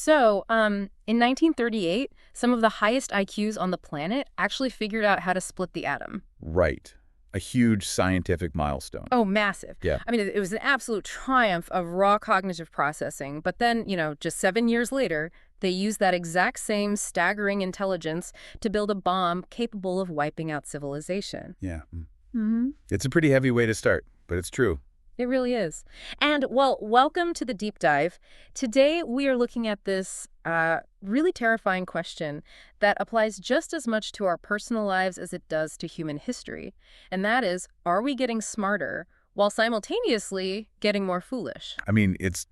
So, in 1938, some of the highest IQs on the planet actually figured out how to split the atom. Right. A huge scientific milestone. Oh, massive. Yeah. I mean, it was an absolute triumph of raw cognitive processing. But then, just 7 years later, they used that exact same staggering intelligence to build a bomb capable of wiping out civilization. Yeah. Mm-hmm. It's a pretty heavy way to start, but it's true. It really is. And, well, welcome to the deep dive. Today, we are looking at this really terrifying question that applies just as much to our personal lives as it does to human history. And that is, are we getting smarter while simultaneously getting more foolish? I mean, it's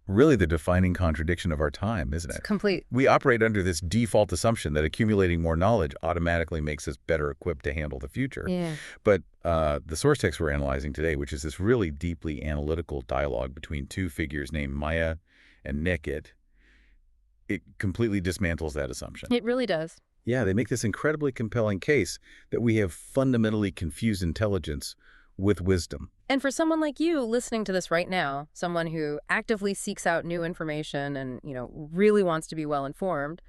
really the defining contradiction of our time, isn't It's it? complete. We operate under this default assumption that accumulating more knowledge automatically makes us better equipped to handle the future. Yeah. But the source text we're analyzing today, which is this really deeply analytical dialogue between two figures named Maya and Nick, it completely dismantles that assumption. It really does. Yeah, they make this incredibly compelling case that we have fundamentally confused intelligence with wisdom. And for someone like you listening to this right now, someone who actively seeks out new information and, really wants to be well informed,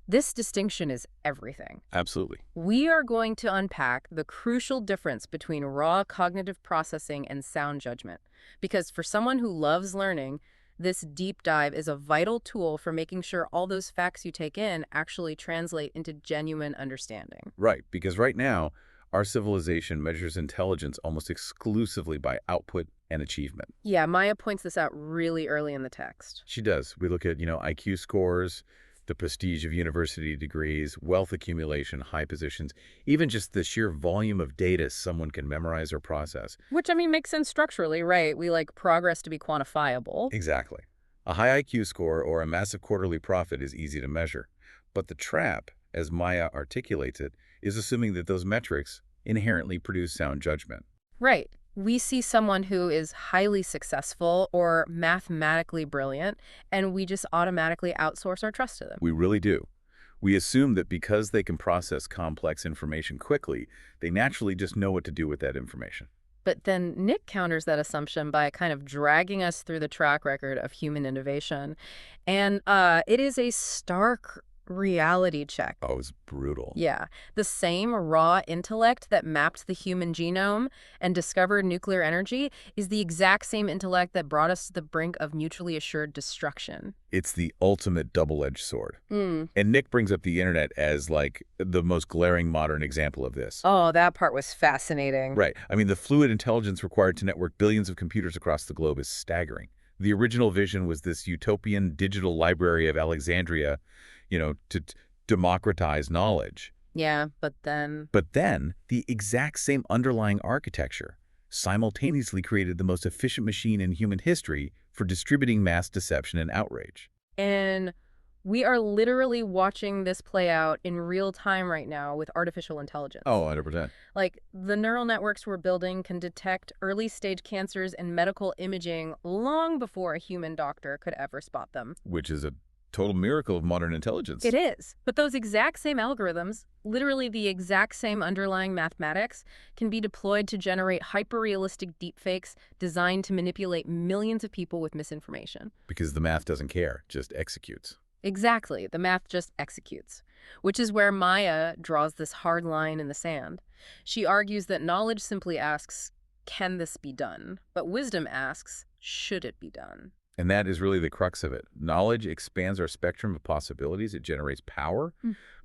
this distinction is everything. Absolutely. We are going to unpack the crucial difference between raw cognitive processing and sound judgment. Because for someone who loves learning, this deep dive is a vital tool for making sure all those facts you take in actually translate into genuine understanding. Right, because right now, our civilization measures intelligence almost exclusively by output and achievement. Yeah, Maya points this out really early in the text. She does. We look at, IQ scores, the prestige of university degrees, wealth accumulation, high positions, even just the sheer volume of data someone can memorize or process. Which, makes sense structurally, right? We like progress to be quantifiable. Exactly. A high IQ score or a massive quarterly profit is easy to measure. But the trap, as Maya articulates it, is assuming that those metrics inherently produce sound judgment. Right. We see someone who is highly successful or mathematically brilliant, and we just automatically outsource our trust to them. We really do. We assume that because they can process complex information quickly, they naturally just know what to do with that information. But then Nick counters that assumption by kind of dragging us through the track record of human innovation. And it is a stark reality check. Oh, it's brutal. Yeah. The same raw intellect that mapped the human genome and discovered nuclear energy is the exact same intellect that brought us to the brink of mutually assured destruction. It's the ultimate double-edged sword. Mm. And Nick brings up the internet as, like, the most glaring modern example of this. Oh, that part was fascinating. Right. I mean, the fluid intelligence required to network billions of computers across the globe is staggering. The original vision was this utopian digital library of Alexandria, to democratize knowledge. Yeah, but then... But then, the exact same underlying architecture simultaneously created the most efficient machine in human history for distributing mass deception and outrage. And we are literally watching this play out in real time right now with artificial intelligence. Oh, 100%. Like, the neural networks we're building can detect early-stage cancers in medical imaging long before a human doctor could ever spot them. Which is a total miracle of modern intelligence. It is. But those exact same algorithms, literally the exact same underlying mathematics, can be deployed to generate hyper-realistic deepfakes designed to manipulate millions of people with misinformation. Because the math doesn't care, just executes. Exactly. The math just executes. Which is where Maya draws this hard line in the sand. She argues that knowledge simply asks, can this be done? But wisdom asks, should it be done? And that is really the crux of it. Knowledge expands our spectrum of possibilities. It generates power.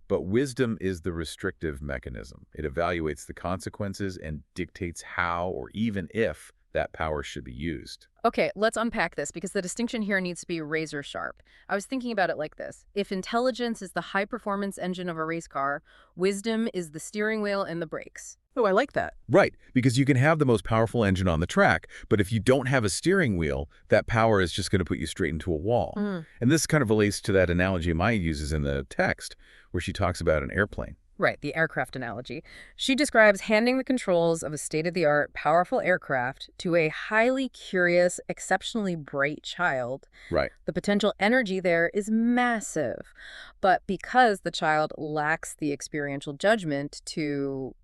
But wisdom is the restrictive mechanism. It evaluates the consequences and dictates how or even if that power should be used. Okay, let's unpack this because the distinction here needs to be razor sharp. I was thinking about it like this. If intelligence is the high-performance engine of a race car, wisdom is the steering wheel and the brakes. Oh, I like that. Right, because you can have the most powerful engine on the track, but if you don't have a steering wheel, that power is just going to put you straight into a wall. And this kind of relates to that analogy Maya uses in the text, where she talks about an airplane. Right, the aircraft analogy. She describes handing the controls of a state-of-the-art, powerful aircraft to a highly curious, exceptionally bright child. Right. The potential energy there is massive. But because the child lacks the experiential judgment to,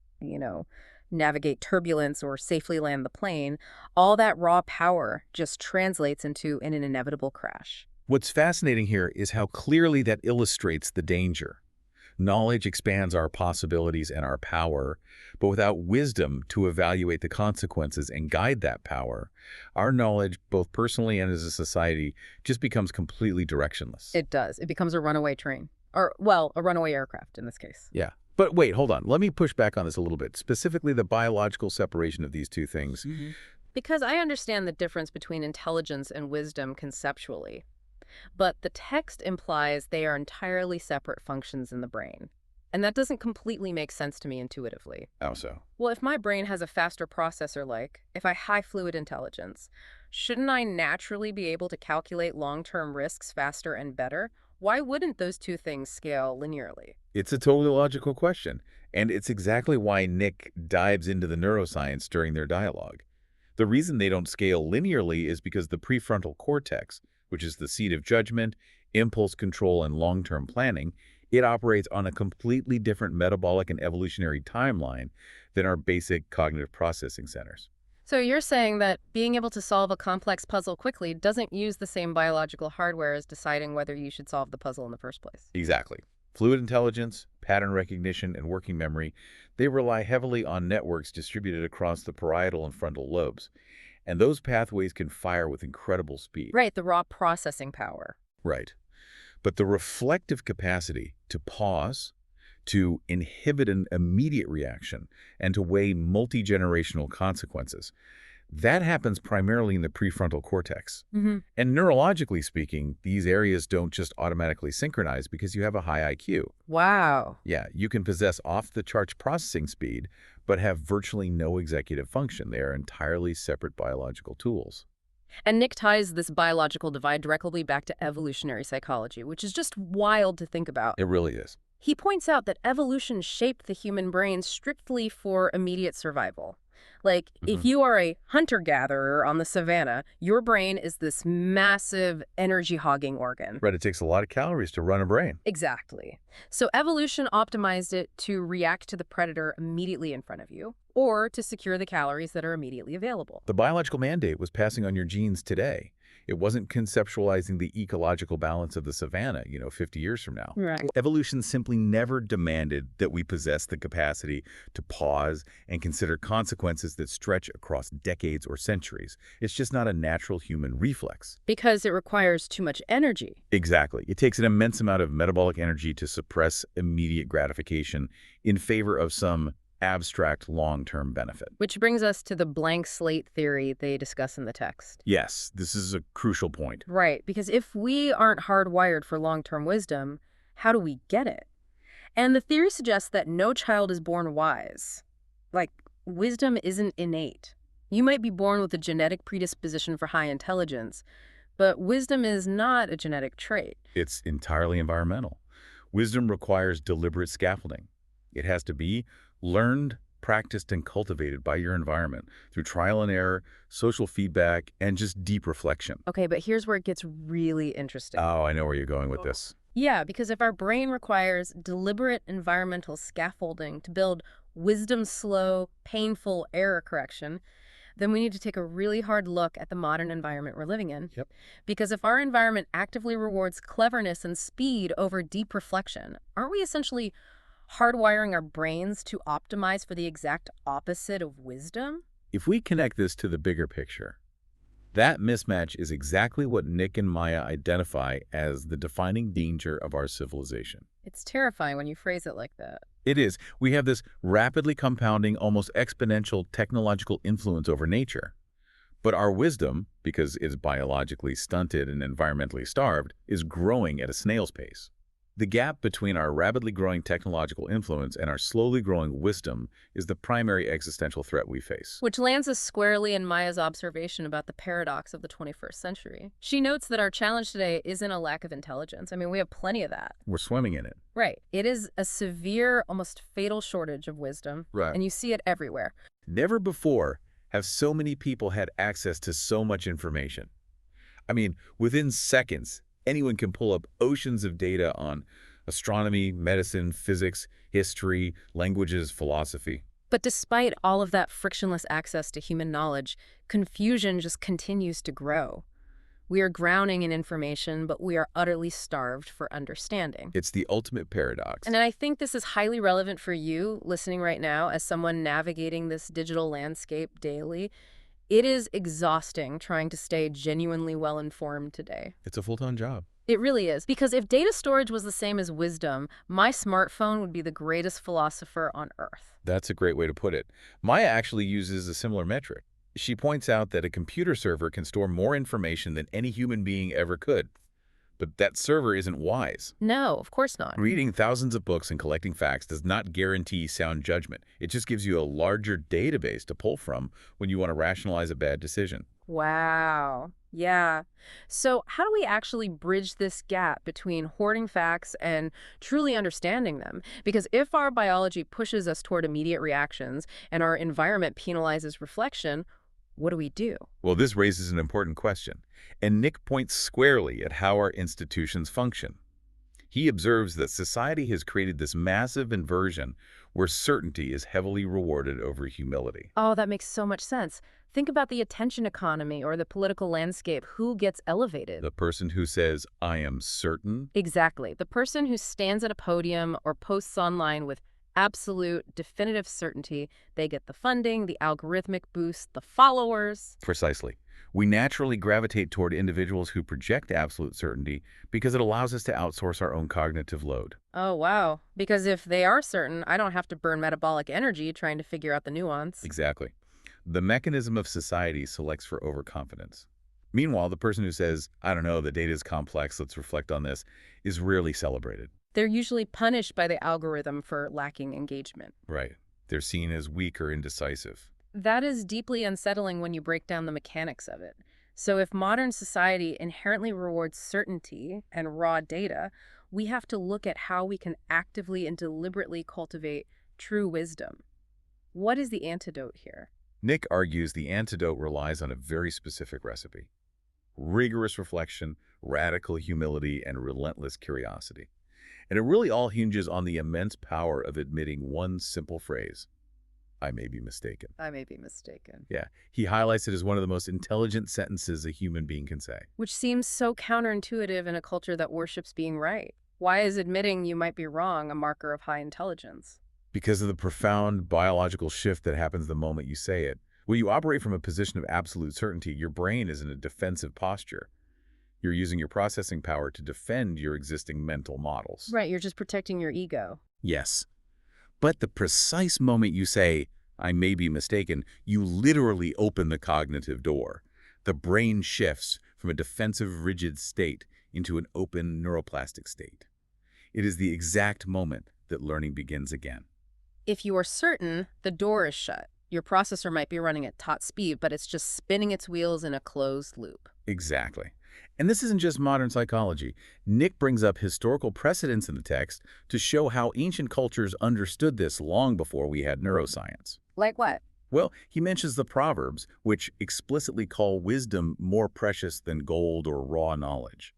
navigate turbulence or safely land the plane, all that raw power just translates into an inevitable crash. What's fascinating here is how clearly that illustrates the danger. Knowledge expands our possibilities and our power, but without wisdom to evaluate the consequences and guide that power, our knowledge, both personally and as a society, just becomes completely directionless. It does. It becomes a runaway train. Or, well, a runaway aircraft in this case. Yeah. But wait, hold on. Let me push back on this a little bit, specifically the biological separation of these two things. Because I understand the difference between intelligence and wisdom conceptually. But the text implies they are entirely separate functions in the brain. And that doesn't completely make sense to me intuitively. How so? Well, if my brain has a faster processor, if I high fluid intelligence, shouldn't I naturally be able to calculate long-term risks faster and better? Why wouldn't those two things scale linearly? It's a totally logical question, and it's exactly why Nick dives into the neuroscience during their dialogue. The reason they don't scale linearly is because the prefrontal cortex, which is the seat of judgment, impulse control, and long-term planning, it operates on a completely different metabolic and evolutionary timeline than our basic cognitive processing centers. So you're saying that being able to solve a complex puzzle quickly doesn't use the same biological hardware as deciding whether you should solve the puzzle in the first place. Exactly. Fluid intelligence, pattern recognition, and working memory, they rely heavily on networks distributed across the parietal and frontal lobes. And those pathways can fire with incredible speed. Right, the raw processing power. Right. But the reflective capacity to pause, to inhibit an immediate reaction, and to weigh multi-generational consequences, that happens primarily in the prefrontal cortex. And neurologically speaking, these areas don't just automatically synchronize because you have a high IQ. Wow. Yeah, you can possess off-the-charts processing speed, but have virtually no executive function. They are entirely separate biological tools. And Nick ties this biological divide directly back to evolutionary psychology, which is just wild to think about. It really is. He points out that evolution shaped the human brain strictly for immediate survival. If you are a hunter-gatherer on the savannah, your brain is this massive energy-hogging organ. Right, it takes a lot of calories to run a brain. Exactly. So evolution optimized it to react to the predator immediately in front of you, or to secure the calories that are immediately available. The biological mandate was passing on your genes today. It wasn't conceptualizing the ecological balance of the savannah, 50 years from now. Right. Evolution simply never demanded that we possess the capacity to pause and consider consequences that stretch across decades or centuries. It's just not a natural human reflex. Because it requires too much energy. Exactly. It takes an immense amount of metabolic energy to suppress immediate gratification in favor of some abstract long-term benefit. Which brings us to the blank slate theory they discuss in the text. Yes, this is a crucial point. Right, because if we aren't hardwired for long-term wisdom, how do we get it? And the theory suggests that no child is born wise. Wisdom isn't innate. You might be born with a genetic predisposition for high intelligence, but wisdom is not a genetic trait. It's entirely environmental. Wisdom requires deliberate scaffolding. It has to be learned, practiced, and cultivated by your environment through trial and error, social feedback, and just deep reflection. Okay, but here's where it gets really interesting. Oh, I know where you're going with this. Yeah, because if our brain requires deliberate environmental scaffolding to build wisdom-slow, painful error correction, then we need to take a really hard look at the modern environment we're living in. Yep. Because if our environment actively rewards cleverness and speed over deep reflection, aren't we essentially hardwiring our brains to optimize for the exact opposite of wisdom? If we connect this to the bigger picture, that mismatch is exactly what Nick and Maya identify as the defining danger of our civilization. It's terrifying when you phrase it like that. It is. We have this rapidly compounding, almost exponential technological influence over nature. But our wisdom, because it's biologically stunted and environmentally starved, is growing at a snail's pace. The gap between our rapidly growing technological influence and our slowly growing wisdom is the primary existential threat we face. Which lands us squarely in Maya's observation about the paradox of the 21st century. She notes that our challenge today isn't a lack of intelligence. I mean, we have plenty of that. We're swimming in it. Right. It is a severe, almost fatal shortage of wisdom. Right. And you see it everywhere. Never before have so many people had access to so much information. I mean, within seconds, anyone can pull up oceans of data on astronomy, medicine, physics, history, languages, philosophy. But despite all of that frictionless access to human knowledge, confusion just continues to grow. We are drowning in information, but we are utterly starved for understanding. It's the ultimate paradox. And I think this is highly relevant for you listening right now as someone navigating this digital landscape daily. It is exhausting trying to stay genuinely well-informed today. It's a full-time job. It really is. Because if data storage was the same as wisdom, my smartphone would be the greatest philosopher on Earth. That's a great way to put it. Maya actually uses a similar metric. She points out that a computer server can store more information than any human being ever could. But that server isn't wise. No, of course not. Reading thousands of books and collecting facts does not guarantee sound judgment. It just gives you a larger database to pull from when you want to rationalize a bad decision. Wow. Yeah. So how do we actually bridge this gap between hoarding facts and truly understanding them? Because if our biology pushes us toward immediate reactions and our environment penalizes reflection, what do we do? Well, this raises an important question, and Nick points squarely at how our institutions function. He observes that society has created this massive inversion where certainty is heavily rewarded over humility. Oh, that makes so much sense. Think about the attention economy or the political landscape. Who gets elevated? The person who says, "I am certain," Exactly. The person who stands at a podium or posts online with absolute, definitive certainty, they get the funding, the algorithmic boost, the followers. precisely. We naturally gravitate toward individuals who project absolute certainty because it allows us to outsource our own cognitive load. Oh, wow. Because if they are certain, I don't have to burn metabolic energy trying to figure out the nuance. Exactly. The mechanism of society selects for overconfidence. Meanwhile, the person who says, "I don't know, the data is complex, let's reflect on this," is rarely celebrated. They're usually punished by the algorithm for lacking engagement. Right. They're seen as weak or indecisive. That is deeply unsettling when you break down the mechanics of it. So if modern society inherently rewards certainty and raw data, we have to look at how we can actively and deliberately cultivate true wisdom. What is the antidote here? Nick argues the antidote relies on a very specific recipe: rigorous reflection, radical humility, and relentless curiosity. And it really all hinges on the immense power of admitting one simple phrase: "I may be mistaken." I may be mistaken. Yeah, he highlights it as one of the most intelligent sentences a human being can say. Which seems so counterintuitive in a culture that worships being right. Why is admitting you might be wrong a marker of high intelligence? Because of the profound biological shift that happens the moment you say it. When you operate from a position of absolute certainty, your brain is in a defensive posture. You're using your processing power to defend your existing mental models. Right, you're just protecting your ego. Yes. But the precise moment you say, "I may be mistaken," you literally open the cognitive door. The brain shifts from a defensive, rigid state into an open, neuroplastic state. It is the exact moment that learning begins again. If you are certain, the door is shut. Your processor might be running at top speed, but it's just spinning its wheels in a closed loop. Exactly. And this isn't just modern psychology. Nick brings up historical precedents in the text to show how ancient cultures understood this long before we had neuroscience. Like what? Well, he mentions the Proverbs, which explicitly call wisdom more precious than gold or raw knowledge.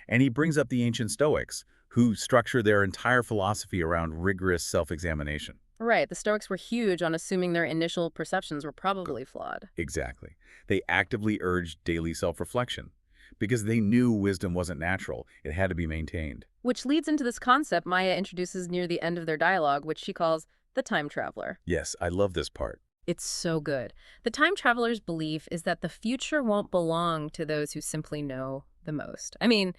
And he brings up the ancient Stoics, who structure their entire philosophy around rigorous self-examination. Right, the Stoics were huge on assuming their initial perceptions were probably flawed. Exactly. They actively urged daily self-reflection because they knew wisdom wasn't natural. It had to be maintained. Which leads into this concept Maya introduces near the end of their dialogue, which she calls the time traveler. Yes, I love this part. It's so good. The time traveler's belief is that the future won't belong to those who simply know the most. I mean,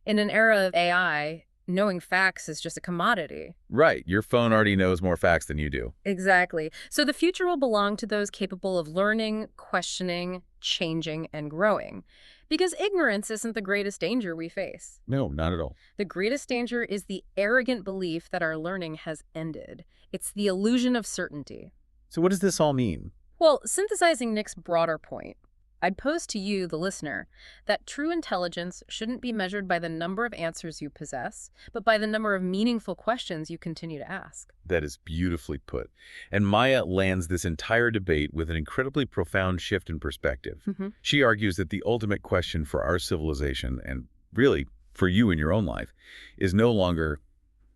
in an era of AI, knowing facts is just a commodity. Right. Your phone already knows more facts than you do. Exactly. So the future will belong to those capable of learning, questioning, changing, and growing. Because ignorance isn't the greatest danger we face. No, not at all. The greatest danger is the arrogant belief that our learning has ended. It's the illusion of certainty. So what does this all mean? Well, synthesizing Nick's broader point, I'd pose to you, the listener, that true intelligence shouldn't be measured by the number of answers you possess, but by the number of meaningful questions you continue to ask. That is beautifully put. And Maya lands this entire debate with an incredibly profound shift in perspective. She argues that the ultimate question for our civilization, and really for you in your own life, is no longer,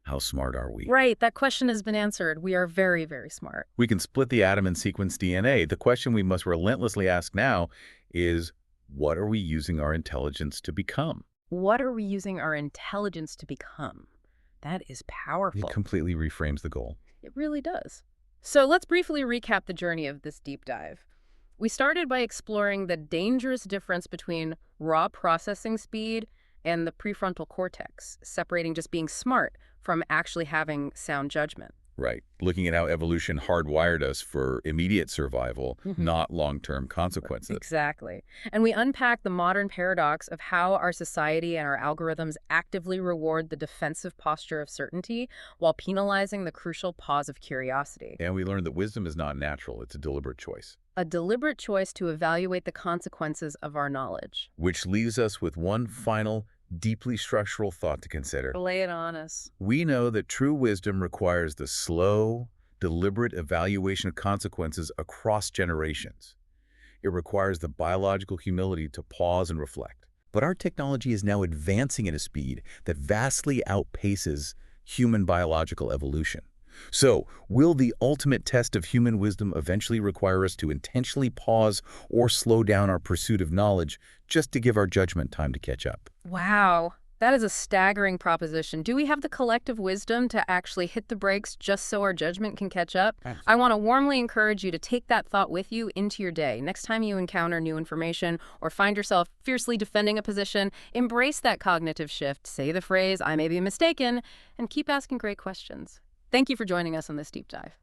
how smart are we? Right, that question has been answered. We are very, very smart. We can split the atom and sequence DNA. The question we must relentlessly ask now is, What are we using our intelligence to become? What are we using our intelligence to become? That is It powerful. completely reframes the goal. It really does. So let's briefly recap the journey of this deep dive. We started by exploring the dangerous difference between raw processing speed and the prefrontal cortex, separating just being smart from actually having sound judgment. Right. Looking at how evolution hardwired us for immediate survival, Mhm. not long-term consequences. Exactly. And we unpack the modern paradox of how our society and our algorithms actively reward the defensive posture of certainty while penalizing the crucial pause of curiosity. And we learned that wisdom is not natural. It's a deliberate choice. A deliberate choice to evaluate the consequences of our knowledge. Which leaves us with one final, deeply structural thought to consider. Lay it on us. We know that true wisdom requires the slow, deliberate evaluation of consequences across generations. It requires the biological humility to pause and reflect. But our technology is now advancing at a speed that vastly outpaces human biological evolution. So, will the ultimate test of human wisdom eventually require us to intentionally pause or slow down our pursuit of knowledge just to give our judgment time to catch up? Wow. That is a staggering proposition. Do we have the collective wisdom to actually hit the brakes just so our judgment can catch up? I want to warmly encourage you to take that thought with you into your day. Next time you encounter new information or find yourself fiercely defending a position, embrace that cognitive shift, say the phrase, "I may be mistaken," and keep asking great questions. Thank you for joining us on this deep dive.